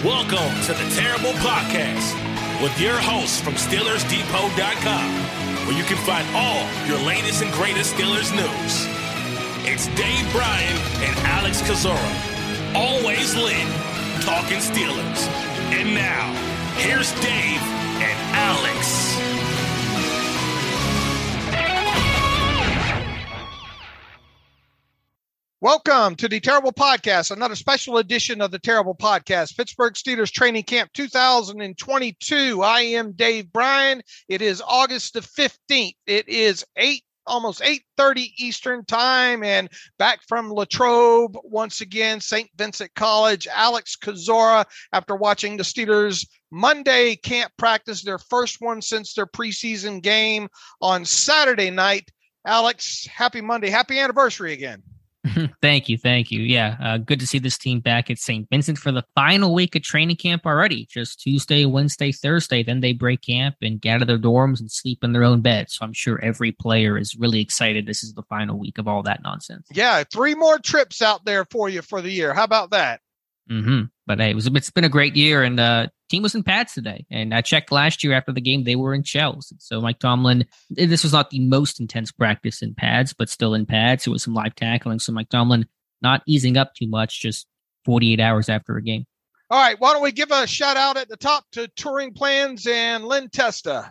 Welcome to the Terrible Podcast with your hosts from SteelersDepot.com, where you can find all your latest and greatest Steelers news. It's Dave Bryan and Alex Kozora, always lit, talking Steelers. And now, here's Dave and Alex. Welcome to the Terrible Podcast, another special edition of the Terrible Podcast, Pittsburgh Steelers Training Camp 2022. I am Dave Bryan. It is August the 15th. It is almost 8:30 Eastern time, and back from Latrobe once again, Saint Vincent College, Alex Kozora, after watching the Steelers Monday camp practice, their first one since their preseason game on Saturday night. Alex, happy Monday. Happy anniversary again. Thank you. Yeah, good to see this team back at St. Vincent for the final week of training camp already. Just Tuesday, Wednesday, Thursday. Then they break camp and get out of their dorms and sleep in their own bed. So I'm sure every player is really excited. This is the final week of all that nonsense. Yeah, 3 more trips out there for you for the year. How about that? But hey, it's been a great year, and team was in pads today. And I checked last year after the game, they were in shells. So Mike Tomlin, this was not the most intense practice in pads, but still in pads. It was some live tackling. So Mike Tomlin not easing up too much, just 48 hours after a game. All right, why don't we give a shout out at the top to Touring Plans and Lynn Testa.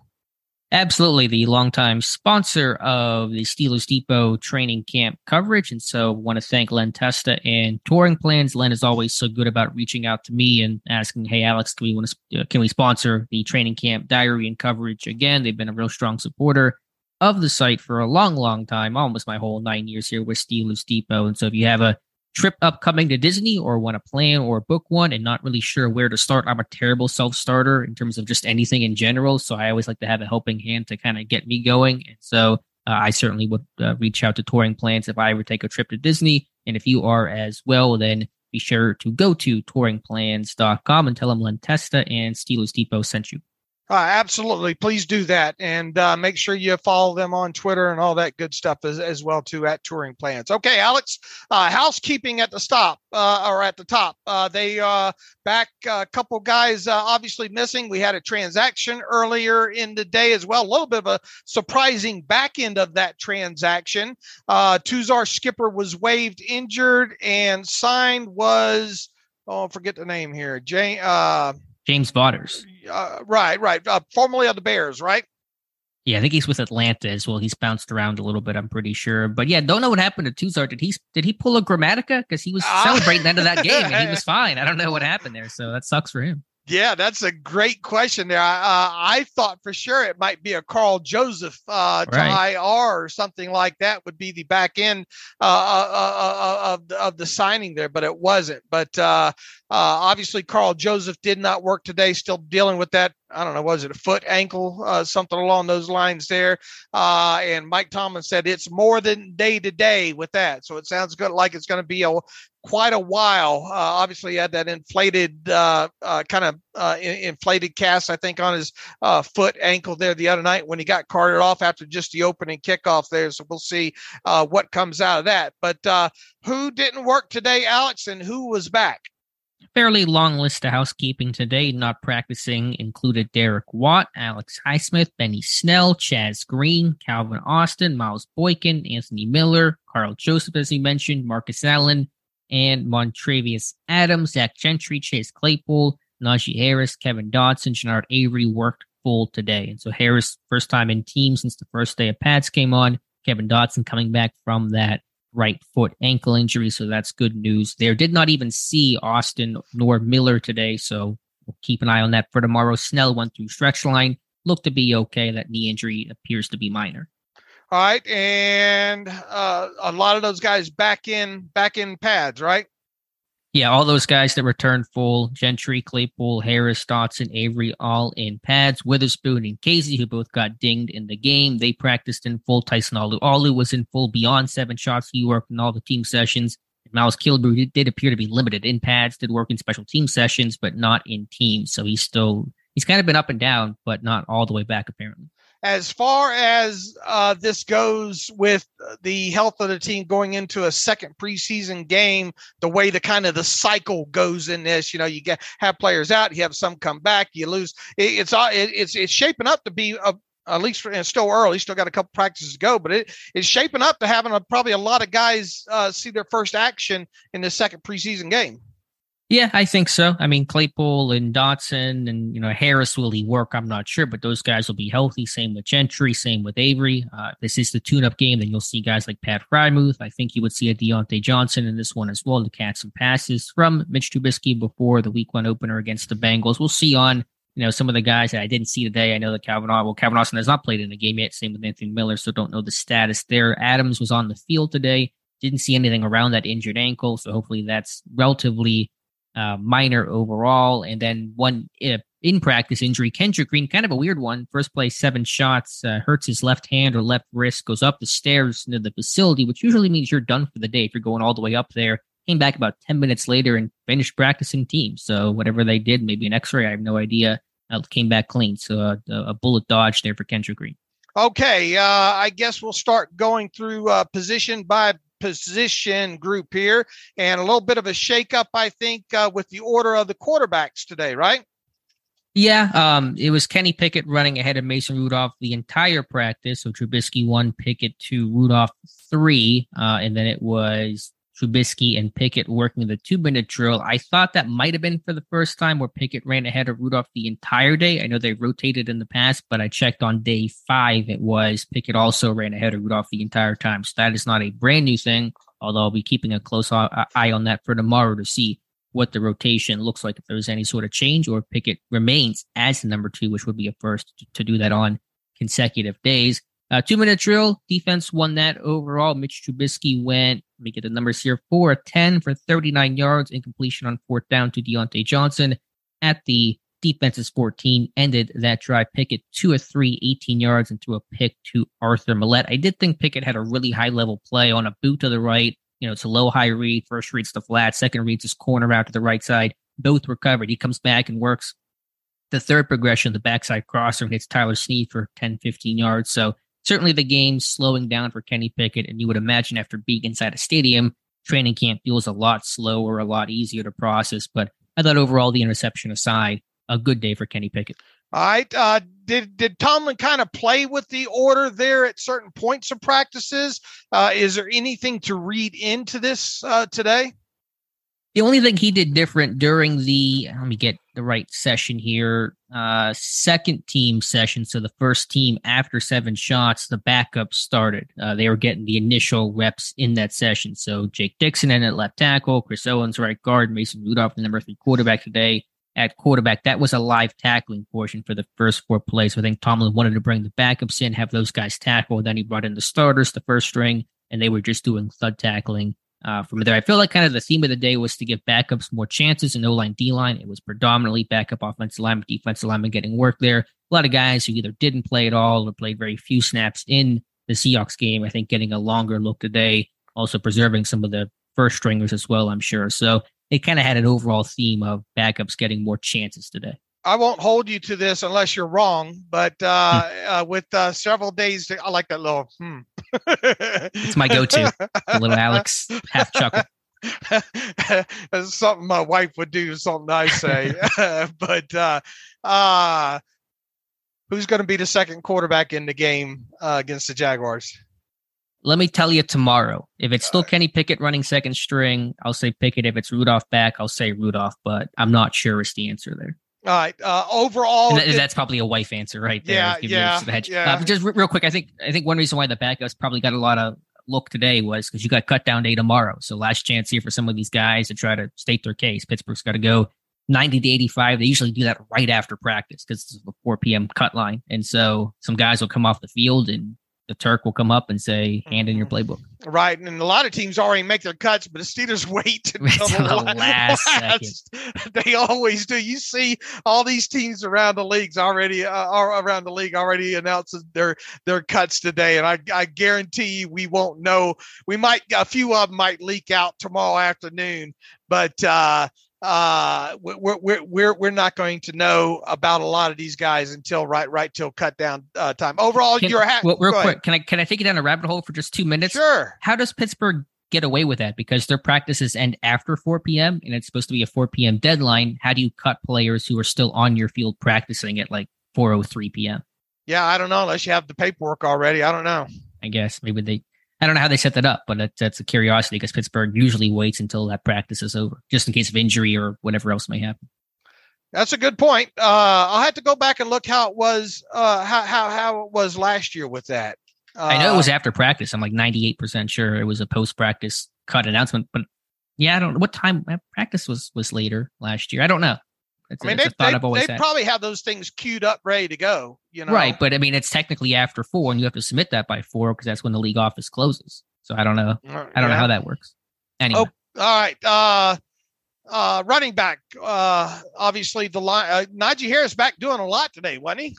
Absolutely, the longtime sponsor of the Steelers Depot training camp coverage. And so I want to thank Len Testa and Touring Plans. Len is always so good about reaching out to me and asking, hey, Alex, can we sponsor the training camp diary and coverage again? They've been a real strong supporter of the site for a long, long time, almost my whole 9 years here with Steelers Depot. And so if you have a trip upcoming to Disney or want to plan or book one and not really sure where to start, I'm a terrible self-starter in terms of just anything in general. So I always like to have a helping hand to kind of get me going. And so I certainly would reach out to Touring Plans if I ever take a trip to Disney. And if you are as well, then be sure to go to touringplans.com and tell them Len Testa and Steelers Depot sent you. Absolutely. Please do that. And make sure you follow them on Twitter and all that good stuff as well, too, at Touring Plans. Okay, Alex, housekeeping at the top. They back a couple guys obviously missing. We had a transaction earlier in the day as well. A little bit of a surprising back end of that transaction. Tuzar Skipper was waived injured, and signed was, forget the name here, James Vaughters. Right. Formerly of the Bears, right? Yeah, I think he's with Atlanta as well. He's bounced around a little bit, I'm pretty sure. But yeah, don't know what happened to Tuzar. Did he pull a Grammatica? Because he was celebrating the end of that game and he was fine. I don't know what happened there, so that sucks for him. Yeah, that's a great question there. I thought for sure it might be a Carl Joseph to IR or something like that would be the back end of the signing there, but it wasn't. But obviously Carl Joseph did not work today, still dealing with that. I don't know, was it a foot, ankle, something along those lines there? And Mike Tomlin said it's more than day to day with that. So it sounds good, like it's going to be quite a while. Obviously, he had that inflated inflated cast, I think, on his foot, ankle there the other night when he got carted off after just the opening kickoff there. So we'll see what comes out of that. But who didn't work today, Alex, and who was back? Fairly long list of housekeeping today. Not practicing included Derek Watt, Alex Highsmith, Benny Snell, Chaz Green, Calvin Austin, Miles Boykin, Anthony Miller, Carl Joseph, as he mentioned, Marcus Allen, and Montravius Adams, Zach Gentry, Chase Claypool, Najee Harris, Kevin Dodson, Jannard Avery worked full today. And so Harris, first time in team since the first day of pads came on. Kevin Dodson coming back from that right foot ankle injury, so that's good news there. Did not even see Austin nor Miller today, so we'll keep an eye on that for tomorrow. Snell went through stretch line, looked to be okay. That knee injury appears to be minor. All right, and a lot of those guys back in pads, right? Yeah, all those guys that returned full, Gentry, Claypool, Harris, Dotson, Avery, all in pads. Witherspoon and Casey, who both got dinged in the game, they practiced in full. Tyson Alu was in full beyond 7 shots. He worked in all the team sessions. And Miles Killebrew did appear to be limited in pads, did work in special team sessions, but not in teams. So he's kind of been up and down, but not all the way back, apparently. as far as this goes with the health of the team going into a second preseason game, the way the kind of the cycle goes in this, you have players out, you have some come back, you lose. It's shaping up to be at least it's still early, still got a couple practices to go, but it's shaping up to having probably a lot of guys see their first action in the second preseason game. Yeah, I think so. I mean, Claypool and Dotson and, Harris, will he work? I'm not sure, but those guys will be healthy. Same with Gentry, same with Avery. If this is the tune-up game, then you'll see guys like Pat Frymuth. I think you would see a Deontay Johnson in this one as well to catch some passes from Mitch Trubisky before the week one opener against the Bengals. We'll see on, some of the guys that I didn't see today. I know that Calvin Austin has not played in the game yet. Same with Anthony Miller, so don't know the status there. Adams was on the field today. Didn't see anything around that injured ankle, so hopefully that's relatively minor overall. And then one in practice injury, Kendrick Green, kind of a weird one. First play, 7 shots, hurts his left hand or left wrist, goes up the stairs into the facility, which usually means you're done for the day if you're going all the way up there. Came back about 10 minutes later and finished practicing team. So whatever they did, maybe an x-ray, I have no idea. Came back clean. So a bullet dodge there for Kendrick Green. Okay, I guess we'll start going through position by position group here, and a little bit of a shakeup, I think, with the order of the quarterbacks today, right? Yeah, it was Kenny Pickett running ahead of Mason Rudolph the entire practice. So Trubisky 1, Pickett 2, Rudolph 3, and then it was Trubisky and Pickett working the 2-minute drill. I thought that might have been for the first time where Pickett ran ahead of Rudolph the entire day. I know they rotated in the past, but I checked on day 5. It was Pickett also ran ahead of Rudolph the entire time. So that is not a brand new thing, although I'll be keeping a close eye on that for tomorrow to see what the rotation looks like, if there's any sort of change, or if Pickett remains as the number 2, which would be a first to do that on consecutive days. 2-minute drill, defense won that overall. Mitch Trubisky went, let me get the numbers here, 4 of 10 for 39 yards, incompletion on 4th down to Deontay Johnson at the defense's 14, ended that drive. Pickett 2 of 3, 18 yards, and threw a pick to Arthur Millette. I did think Pickett had a really high-level play on a boot to the right. It's a low-high read. First reads the flat, second reads his corner out to the right side. Both were covered. He comes back and works the third progression, the backside crosser, and hits Tyler Snead for 10, 15 yards. So certainly the game's slowing down for Kenny Pickett, and you would imagine after being inside a stadium, training camp feels a lot slower, a lot easier to process. But I thought overall, the interception aside, a good day for Kenny Pickett. All right. Did Tomlin kind of play with the order there at certain points of practices? Is there anything to read into this today? The only thing he did different during let me get the right session here, second team session, so the first team after 7 shots, the backup started. They were getting the initial reps in that session. So Jake Dixon in at left tackle, Chris Owens right guard, Mason Rudolph, the number 3 quarterback today at quarterback. That was a live tackling portion for the first 4 plays. So I think Tomlin wanted to bring the backups in, have those guys tackle. Then he brought in the starters, the first string, and they were just doing thud tackling. From there, I feel like kind of the theme of the day was to give backups more chances in O-line, D-line. It was predominantly backup offensive lineman, defensive lineman getting work there. A lot of guys who either didn't play at all or played very few snaps in the Seahawks game. I think getting a longer look today, also preserving some of the first stringers as well, I'm sure. So it kind of had an overall theme of backups getting more chances today. I won't hold you to this unless you're wrong, but with several days, I like that little It's my go-to, the little Alex half chuckle. That's something my wife would do, something I say. But who's going to be the second quarterback in the game against the Jaguars? Let me tell you tomorrow. If it's still Kenny Pickett running second string, I'll say Pickett. If it's Rudolph back, I'll say Rudolph, but I'm not sure is the answer there. All right. Overall, that's probably a wife answer right there. Yeah. Just real quick, I think one reason why the backups probably got a lot of look today was because you got cut down day tomorrow. So last chance here for some of these guys to try to state their case. Pittsburgh's got to go 90 to 85. They usually do that right after practice because it's a 4 p.m. cut line. And so some guys will come off the field and the Turk will come up and say, hand in your playbook. Right. And a lot of teams already make their cuts, but the Steelers wait until the last second. They always do. You see all these teams around the league already announcing their cuts today. And I guarantee you we won't know. A few of them might leak out tomorrow afternoon, but we're not going to know about a lot of these guys until right till cut down time. Overall, real quick. Can I take you down a rabbit hole for just 2 minutes? Sure. How does Pittsburgh get away with that? Because their practices end after 4 p.m. and it's supposed to be a 4 p.m. deadline. How do you cut players who are still on your field practicing at like 4:03 p.m.? Yeah, I don't know. Unless you have the paperwork already, I don't know. I guess maybe I don't know how they set that up, but that's a curiosity because Pittsburgh usually waits until that practice is over, just in case of injury or whatever else may happen. That's a good point. I'll have to go back and look how it was, how it was last year with that. I know it was after practice. I'm like 98% sure it was a post-practice cut announcement, but yeah, I don't know what time practice was later last year. I don't know. They probably have those things queued up, ready to go, Right, but I mean, it's technically after 4, and you have to submit that by 4 because that's when the league office closes. So I don't know. I don't know how that works. Anyway. Oh, all right. Running back. Obviously, the line. Najee Harris back doing a lot today, wasn't he?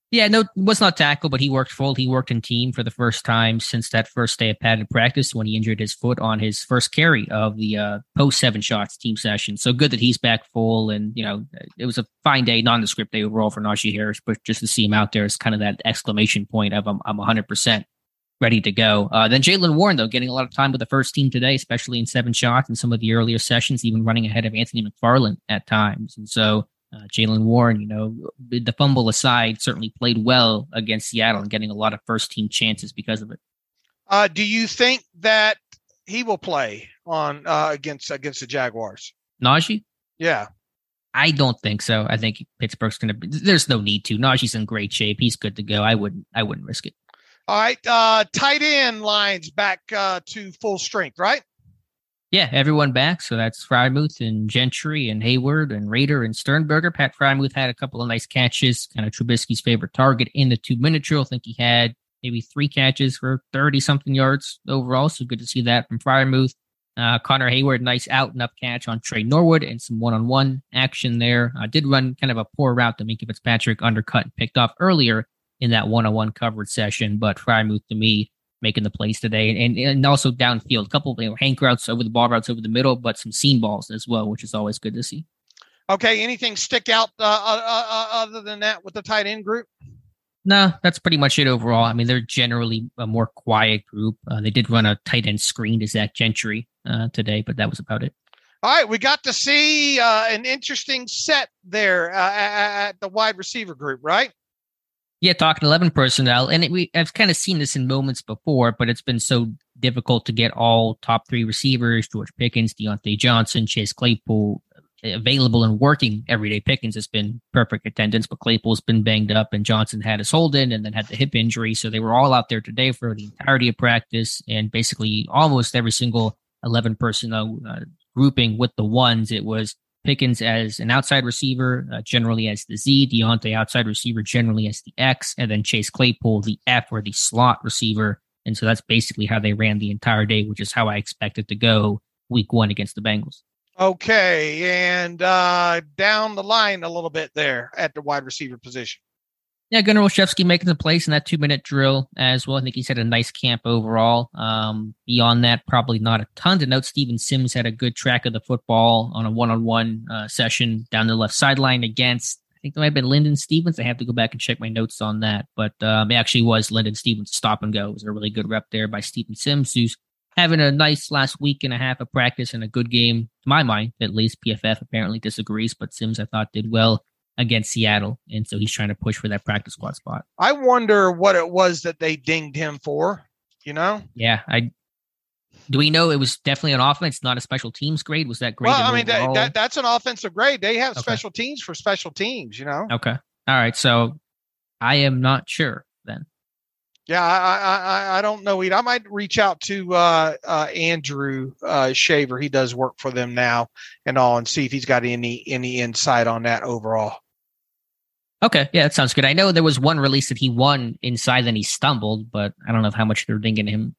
Yeah, no, was not tackled, but he worked full. He worked in team for the first time since that first day of padded practice when he injured his foot on his first carry of the post 7 shots team session. So good that he's back full. And, it was a fine day, nondescript day overall for Najee Harris, but just to see him out there is kind of that exclamation point of I'm 100% ready to go. Then Jaylen Warren, though, getting a lot of time with the first team today, especially in 7 shots and some of the earlier sessions, even running ahead of Anthony McFarland at times. And so Jaylen Warren, the fumble aside, certainly played well against Seattle and getting a lot of first-team chances because of it. Do you think that he will play on against the Jaguars? Najee? Yeah. I don't think so. I think Pittsburgh's going to – there's no need to. Najee's in great shape. He's good to go. I wouldn't risk it. All right. Tight end lines back to full strength, right? Yeah, everyone back. So that's Freiermuth and Gentry and Hayward and Rader and Sternberger. Pat Freiermuth had a couple of nice catches, kind of Trubisky's favorite target in the 2-minute drill. I think he had maybe 3 catches for 30-something yards overall. So good to see that from Freiermuth. Connor Hayward, nice out and up catch on Trey Norwood and some one-on-one action there. Did run kind of a poor route that Minkah Fitzpatrick undercut and picked off earlier in that one-on-one coverage session. But Freiermuth, to me, making the plays today, and also downfield, a couple of hank routes over the ball routes over the middle, but some seam balls as well, which is always good to see. Okay, anything stick out other than that with the tight end group? No, that's pretty much it overall. I mean, they're generally a more quiet group. They did run a tight end screen to Zach Gentry today, but that was about it. All right, we got to see an interesting set there at the wide receiver group, right? Yeah, talking 11 personnel, and I've kind of seen this in moments before, but it's been so difficult to get all top 3 receivers, George Pickens, Deontay Johnson, Chase Claypool, available and working every day. Pickens has been perfect attendance, but Claypool's been banged up, and Johnson had his hold in and then had the hip injury, so they were all out there today for the entirety of practice, and basically almost every single 11 personnel grouping with the ones, it was Pickens as an outside receiver, generally as the Z, Deontay outside receiver, generally as the X, and then Chase Claypool, the F or the slot receiver. And so that's basically how they ran the entire day, which is how I expected to go week 1 against the Bengals. Okay. And down the line a little bit there at the wide receiver position. Yeah, Gunnar Olszewski making the place in that 2-minute drill as well. I think he's had a nice camp overall. Beyond that, probably not a ton to note. Steven Sims had a good track of the football on a one-on-one session down the left sideline against, I think there might have been Lyndon Stevens. I have to go back and check my notes on that. But it actually was Lyndon Stevens' stop and go. It was a really good rep there by Steven Sims, who's having a nice last week and a half of practice and a good game, to my mind, at least. PFF apparently disagrees, but Sims, I thought, did well against Seattle, and so he's trying to push for that practice squad spot. I wonder what it was that they dinged him for, Yeah, do we know it was definitely an offense, not a special teams grade? Was that grade? Well, I mean, that's an offensive grade. They have special teams for special teams, Okay. All right, so I am not sure then. Yeah, I don't know. I might reach out to Andrew Shaver. He does work for them now and all, and see if he's got any insight on that overall. Okay, yeah, that sounds good. I know there was one release that he won inside, then he stumbled, but I don't know how much they're dinging him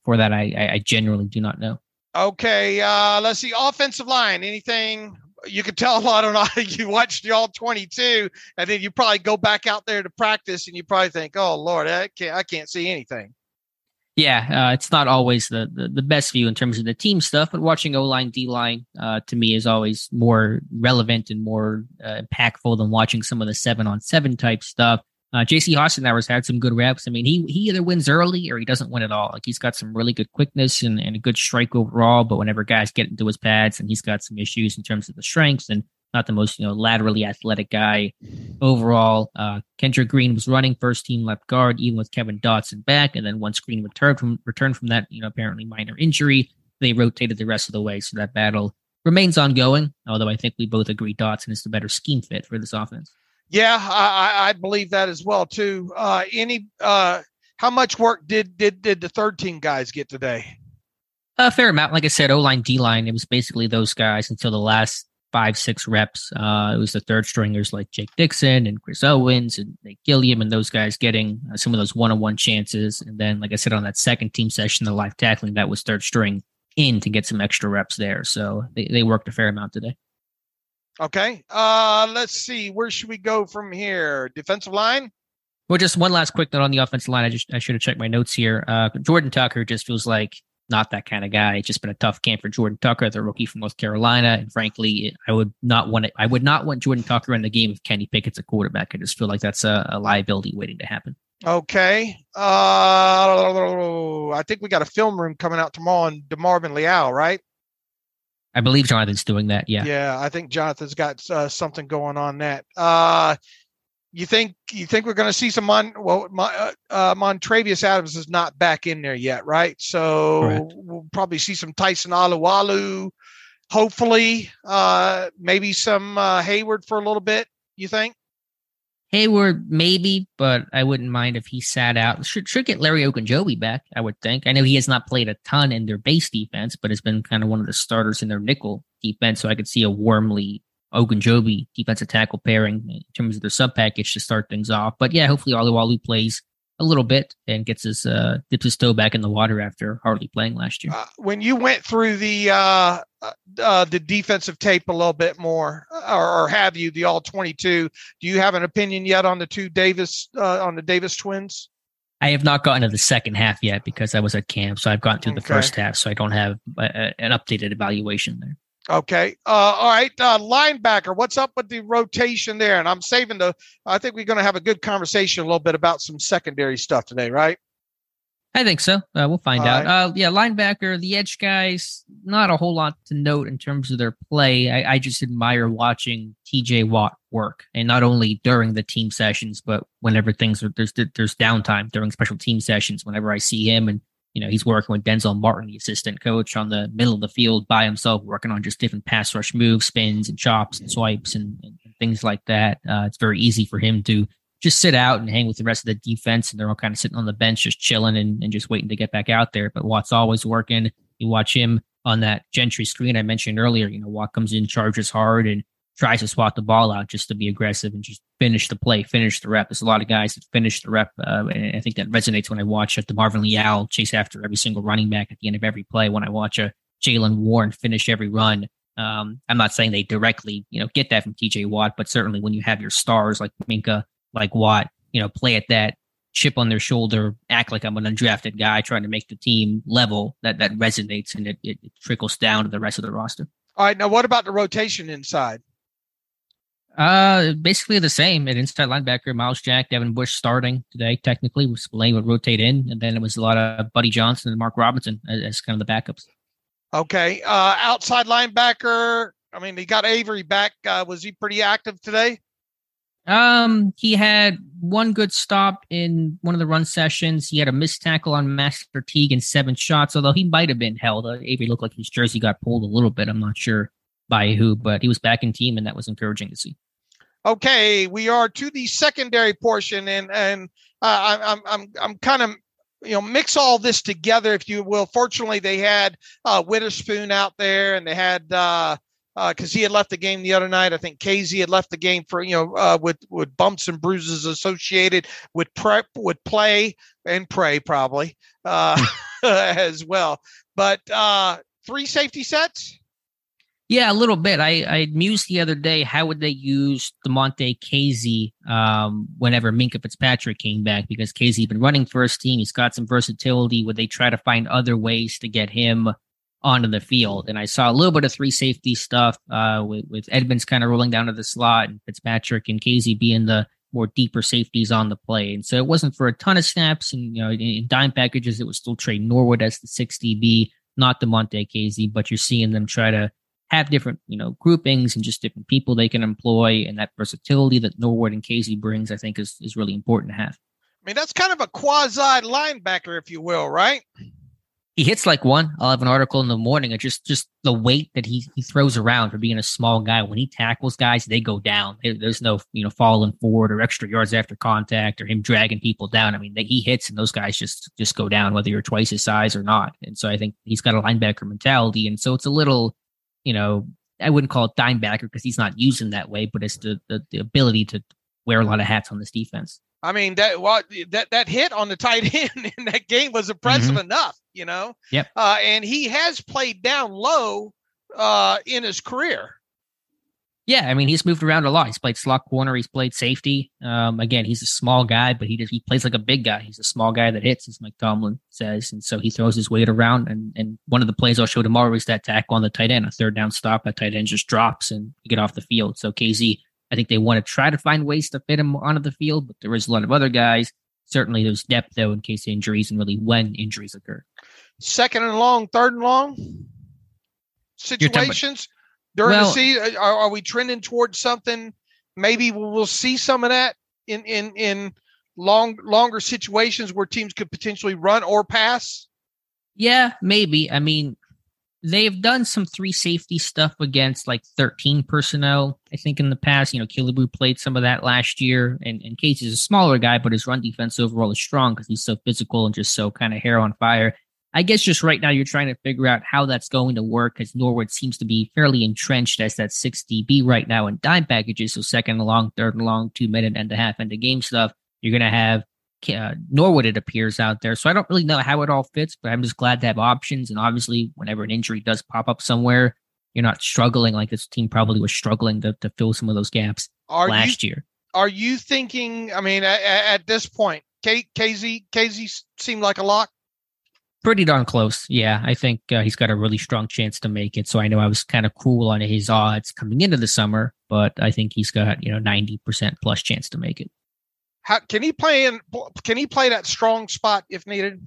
for that. I genuinely do not know. Okay, let's see. Offensive line, anything? You could tell a lot on you watched the all 22, and then you probably go back out there to practice, and you probably think, "Oh Lord, I can't see anything." Yeah, it's not always the best view in terms of the team stuff, but watching O-line, D-line to me is always more relevant and more impactful than watching some of the 7-on-7 type stuff. J.C. Hassenauer's had some good reps. I mean, he either wins early or he doesn't win at all. Like, he's got some really good quickness and a good strike overall, but whenever guys get into his pads, and he's got some issues in terms of the strengths and not the most, laterally athletic guy overall. Kendrick Green was running first team left guard, even with Kevin Dotson back. And then once Green returned from that, apparently minor injury, they rotated the rest of the way. So that battle remains ongoing. Although I think we both agree Dotson is the better scheme fit for this offense. Yeah, I believe that as well too. How much work did the third team guys get today? A fair amount. Like I said, O-line, D-line, it was basically those guys until the last 5-6 reps. It was the third stringers like Jake Dixon and Chris Owens and Nate Gilliam and those guys getting some of those one-on-one chances. And then, like I said, on that second team session, the live tackling, that was third string in to get some extra reps there. So they worked a fair amount today. Okay. Let's see. Where should we go from here? Defensive line? Well, just one last quick note on the offensive line. I should have checked my notes here. Jordan Tucker just feels like not that kind of guy. It's just been a tough camp for Jordan Tucker, the rookie from North Carolina. And frankly, I would not want Jordan Tucker in the game if Kenny Pickett's a quarterback. I just feel like that's a liability waiting to happen. Okay. I think we got a film room coming out tomorrow on DeMarvin Leal, right? I believe Jonathan's doing that. Yeah. Yeah. I think Jonathan's got something going on that. You think we're going to see some Montravius Adams is not back in there yet, right? So correct. We'll probably see some Tyson Alualu, hopefully, maybe some Hayward for a little bit. You think? Hayward, maybe, but I wouldn't mind if he sat out. Should get Larry Ogunjobi back, I would think. I know he has not played a ton in their base defense, but has been kind of one of the starters in their nickel defense. So I could see a Wormley Ogunjobi defensive tackle pairing in terms of their sub package to start things off. But yeah, hopefully Alualu plays a little bit and gets dips his toe back in the water after hardly playing last year. When you went through the defensive tape a little bit more, or have you, the all 22, do you have an opinion yet on the on the Davis twins? I have not gotten to the second half yet because I was at camp. So I've gotten through the first half. So I don't have an updated evaluation there. Okay. All right. Linebacker, what's up with the rotation there? And I'm saving I think we're going to have a good conversation a little bit about some secondary stuff today, right? I think so. We'll find out. Right. Linebacker, the edge guys, not a whole lot to note in terms of their play. I just admire watching TJ Watt work, and not only during the team sessions, but whenever there's downtime during special team sessions, whenever I see him and he's working with Denzel Martin, the assistant coach, on the middle of the field by himself, working on just different pass rush moves, spins and chops and swipes and things like that. It's very easy for him to just sit out and hang with the rest of the defense, and they're all kind of sitting on the bench, just chilling and just waiting to get back out there. But Watt's always working. You watch him on that Gentry screen I mentioned earlier. Watt comes in, charges hard, and tries to swat the ball out just to be aggressive and just finish the play, finish the rep. There's a lot of guys that finish the rep, and I think that resonates when I watch DeMarvin Leal chase after every single running back at the end of every play. When I watch a Jalen Warren finish every run, I'm not saying they directly, get that from TJ Watt, but certainly when you have your stars like Minka, like Watt, play at that chip on their shoulder, act like I'm an undrafted guy trying to make the team level, that resonates and it trickles down to the rest of the roster. All right. Now, what about the rotation inside? Basically the same. At inside linebacker, Miles Jack, Devin Bush starting today. Technically, Spillane would rotate in, and then it was a lot of Buddy Johnson and Mark Robinson as kind of the backups. Okay. Outside linebacker. I mean, he got Avery back. Was he pretty active today? He had one good stop in one of the run sessions. He had a missed tackle on Master Teague in 7 shots, although he might have been held. Avery looked like his jersey got pulled a little bit. I'm not sure by who, but he was back in team, and that was encouraging to see. Okay, we are to the secondary portion, and I'm kind of mix all this together, if you will. Fortunately, they had Witherspoon out there, and they had because he had left the game the other night. I think Casey had left the game for with bumps and bruises associated with play and pray probably as well. But 3 safety sets. Yeah, a little bit. I mused the other day, how would they use DeMonte Casey whenever Minkah Fitzpatrick came back? Because Casey's been running first team. He's got some versatility. Would they try to find other ways to get him onto the field? And I saw a little bit of three safety stuff with Edmonds kind of rolling down to the slot and Fitzpatrick and Casey being the more deeper safeties on the play. And so it wasn't for a ton of snaps. And, in dime packages, it was still Trey Norwood as the 6 DB, not DeMonte Casey, but you're seeing them try to have different, groupings and just different people they can employ, and that versatility that Norwood and Casey brings, I think is really important to have. I mean, that's kind of a quasi linebacker, if you will, right? He hits like one. I'll have an article in the morning of just the weight that he throws around for being a small guy. When he tackles guys, they go down. There's no, falling forward or extra yards after contact or him dragging people down. I mean, he hits and those guys just go down, whether you're twice his size or not. And so I think he's got a linebacker mentality. And so it's a little, I wouldn't call it dime backer because he's not using that way, but it's the ability to wear a lot of hats on this defense. I mean, that hit on the tight end in that game was impressive enough, Yep. And he has played down low in his career. Yeah, I mean, he's moved around a lot. He's played slot corner. He's played safety. Again, he's a small guy, but he plays like a big guy. He's a small guy that hits, as Mike Tomlin says. And so he throws his weight around. And one of the plays I'll show tomorrow is that tackle on the tight end, a third down stop. That tight end just drops and you get off the field. So KZ, I think they want to try to find ways to fit him onto the field, but there is a lot of other guys. Certainly there's depth, though, in case of injuries and really when injuries occur. Second and long, third and long situations. During the season, are we trending towards something? Maybe we'll see some of that in longer situations where teams could potentially run or pass. Yeah, maybe. I mean, they've done some three safety stuff against like 13 personnel, I think, in the past. Killebrew played some of that last year, and Casey's a smaller guy, but his run defense overall is strong because he's so physical and just so kind of hair on fire. I guess just right now you're trying to figure out how that's going to work because Norwood seems to be fairly entrenched as that 6 DB right now in dime packages. So second and long, third and long, 2 minute and a half into game stuff. You're going to have Norwood, it appears, out there. So I don't really know how it all fits, but I'm just glad to have options. And obviously, whenever an injury does pop up somewhere, you're not struggling like this team probably was struggling to fill some of those gaps last year. Are you thinking, I mean, at this point, KZ seemed like a lock? Pretty darn close. Yeah, I think he's got a really strong chance to make it. So I know I was kind of cool on his odds coming into the summer, but I think he's got 90% plus chance to make it. How can he play that strong spot if needed?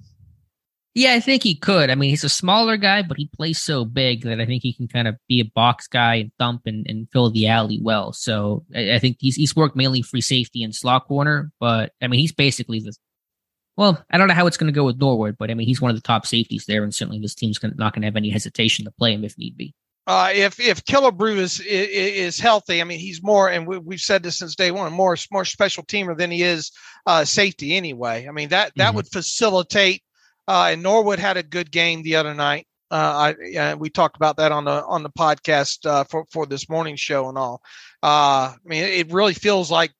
Yeah, I think he could. I mean, he's a smaller guy, but he plays so big that I think he can kind of be a box guy and thump and fill the alley well. So I think he's worked mainly free safety and slot corner, but I mean, he's basically I don't know how it's going to go with Norwood, but I mean, he's one of the top safeties there, and certainly this team's not going to have any hesitation to play him if need be. If Killebrew is healthy, I mean, he's more, and we've said this since day one, more special teamer than he is safety anyway. I mean, that would facilitate. And Norwood had a good game the other night. We talked about that on the podcast for this morning show and all. I mean, it really feels like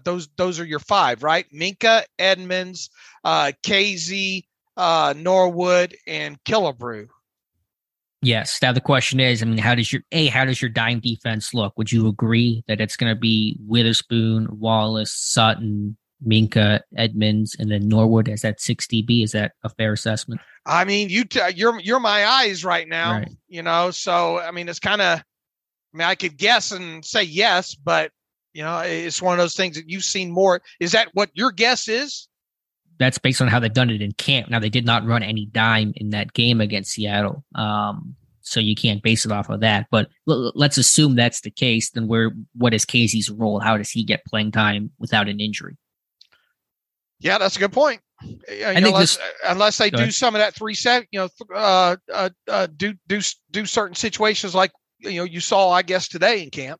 those are your five, right? Minkah, Edmonds, KZ, Norwood, and Killebrew. Yes. Now the question is, I mean, how does your dime defense look? Would you agree that it's going to be Witherspoon, Wallace, Sutton, Minkah, Edmonds, and then Norwood as that 6 DB? Is that a fair assessment? I mean, you're my eyes right now, right. So I mean, it's kind of, I could guess and say yes, but it's one of those things that you've seen more. Is that what your guess is? That's based on how they've done it in camp. Now, they did not run any dime in that game against Seattle. So you can't base it off of that. But let's assume that's the case. Then what is Casey's role? How does he get playing time without an injury? Yeah, that's a good point. Unless they do some of that 3-7, do certain situations like you saw, I guess, today in camp.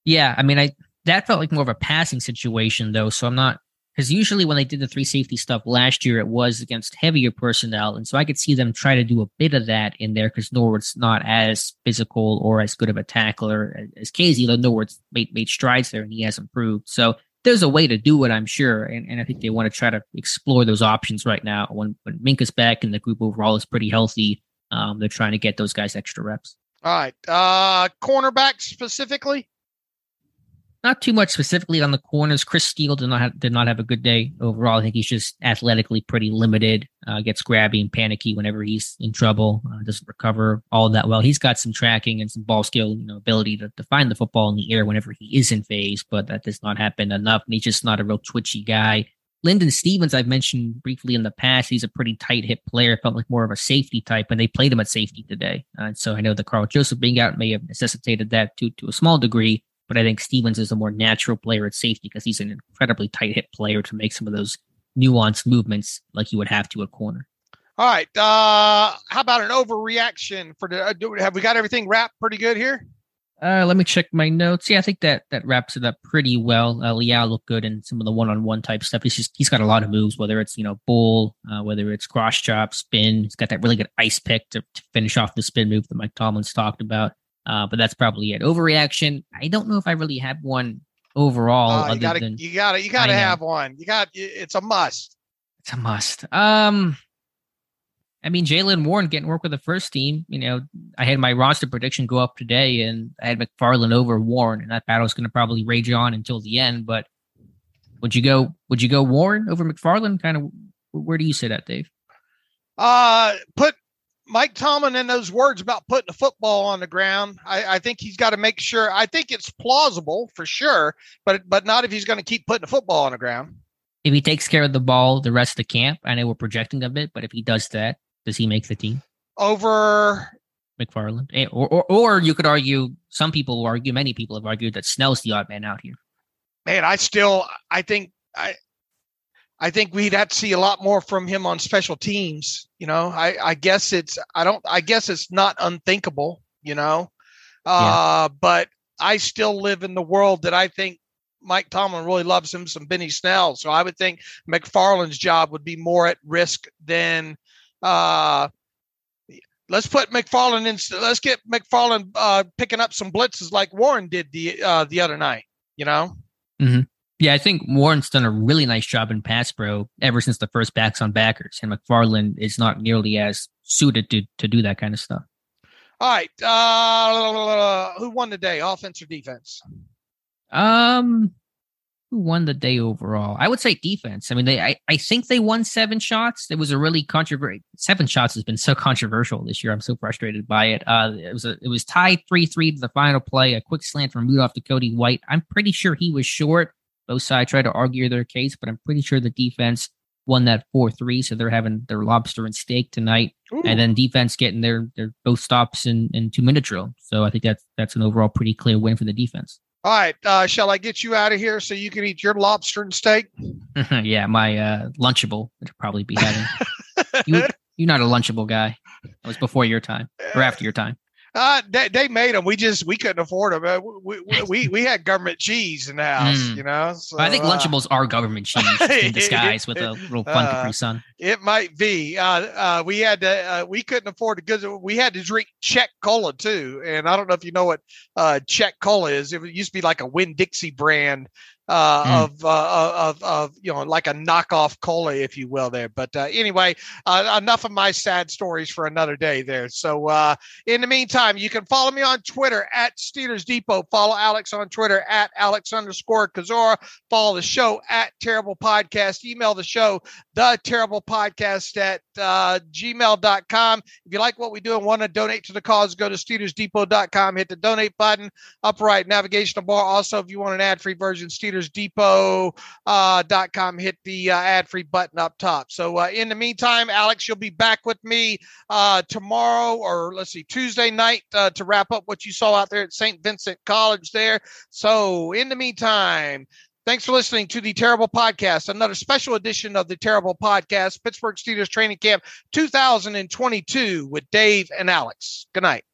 Yeah, I mean, that felt like more of a passing situation though. So I'm not. Because usually when they did the 3 safety stuff last year, it was against heavier personnel. And so I could see them try to do a bit of that in there because Norwood's not as physical or as good of a tackler as Casey, though Norwood's made strides there and he has improved. So there's a way to do it, I'm sure. And I think they want to try to explore those options right now. When Minkah's back and the group overall is pretty healthy, they're trying to get those guys extra reps. All right. Cornerback specifically? Not too much specifically on the corners. Chris Steele did not have a good day overall. I think he's just athletically pretty limited. Gets grabby and panicky whenever he's in trouble. Doesn't recover all that well. He's got some tracking and some ball skill, ability to find the football in the air whenever he is in phase, but that does not happen enough. And he's just not a real twitchy guy. Lyndon Stevens, I've mentioned briefly in the past, he's a pretty tight hip player. Felt like more of a safety type, and they played him at safety today. So I know the Carl Joseph being out may have necessitated that to a small degree. But I think Stevens is a more natural player at safety because he's an incredibly tight hip player to make some of those nuanced movements like you would have to a corner. All right. How about an overreaction for have we got everything wrapped pretty good here? Let me check my notes. Yeah, I think that wraps it up pretty well. Liao looked good in some of the one-on-one type stuff. He's got a lot of moves, whether it's, bull, whether it's cross chop, spin. He's got that really good ice pick to finish off the spin move that Mike Tomlin's talked about. But that's probably it. Overreaction. I don't know if I really have one overall. You gotta have one. It's a must. It's a must. Jalen Warren getting work with the first team. I had my roster prediction go up today, and I had McFarland over Warren, and that battle is going to probably rage on until the end. But would you go Warren over McFarland? Kind of, where do you sit at, Dave? Put Mike Tomlin in those words about putting the football on the ground. I think he's got to make sure. I think it's plausible for sure, but not if he's going to keep putting the football on the ground. If he takes care of the ball the rest of the camp, I know we're projecting a bit, but if he does that, does he make the team over McFarland? Or you could argue, many people have argued that Snell's the odd man out here. Man, I think we'd have to see a lot more from him on special teams. I guess it's not unthinkable, but I still live in the world that I think Mike Tomlin really loves him some Benny Snell. So I would think McFarland's job would be more at risk than, let's put McFarland in. Let's get McFarland picking up some blitzes like Warren did the other night, Mm-hmm. Yeah, I think Warren's done a really nice job in pass pro ever since the first backs on backers, and McFarland is not nearly as suited to do that kind of stuff. All right. Who won the day, offense or defense? Who won the day overall? I would say defense. I think they won 7 shots. It was a really controversial. 7 shots has been so controversial this year. I'm so frustrated by it. It was tied 3-3 to the final play. A quick slant from Rudolph to Cody White. I'm pretty sure he was short. Both sides tried to argue their case, but I'm pretty sure the defense won that 4-3. So they're having their lobster and steak tonight. Ooh. And then defense getting their both stops in 2-minute drill. So I think that's an overall pretty clear win for the defense. All right. Shall I get you out of here so you can eat your lobster and steak? Yeah, my Lunchable would probably be having. You're not a Lunchable guy. That was before your time or after your time. They made them. We couldn't afford them. We had government cheese in the house, So, I think Lunchables are government cheese in disguise with a little fun Capri Sun. It might be. We couldn't afford it because we had to drink Czech Cola too. And I don't know if you know what Czech Cola is. It used to be like a Winn-Dixie brand of like a knockoff cola, if you will, there. But anyway, enough of my sad stories for another day there. So in the meantime, you can follow me on Twitter at Steelers Depot. Follow Alex on Twitter at Alex_Kozora. Follow the show at Terrible Podcast. Email the show, theterriblepodcast at gmail.com. If you like what we do and want to donate to the cause, go to SteelersDepot.com, hit the donate button, upper right navigational bar. Also, if you want an ad-free version, SteelersDepot.com, hit the ad-free button up top. So in the meantime, Alex, you'll be back with me tomorrow, or Tuesday night to wrap up what you saw out there at Saint Vincent College there. So in the meantime, thanks for listening to the Terrible Podcast, another special edition of the Terrible Podcast, Pittsburgh Steelers Training Camp 2022 with Dave and Alex. Good night.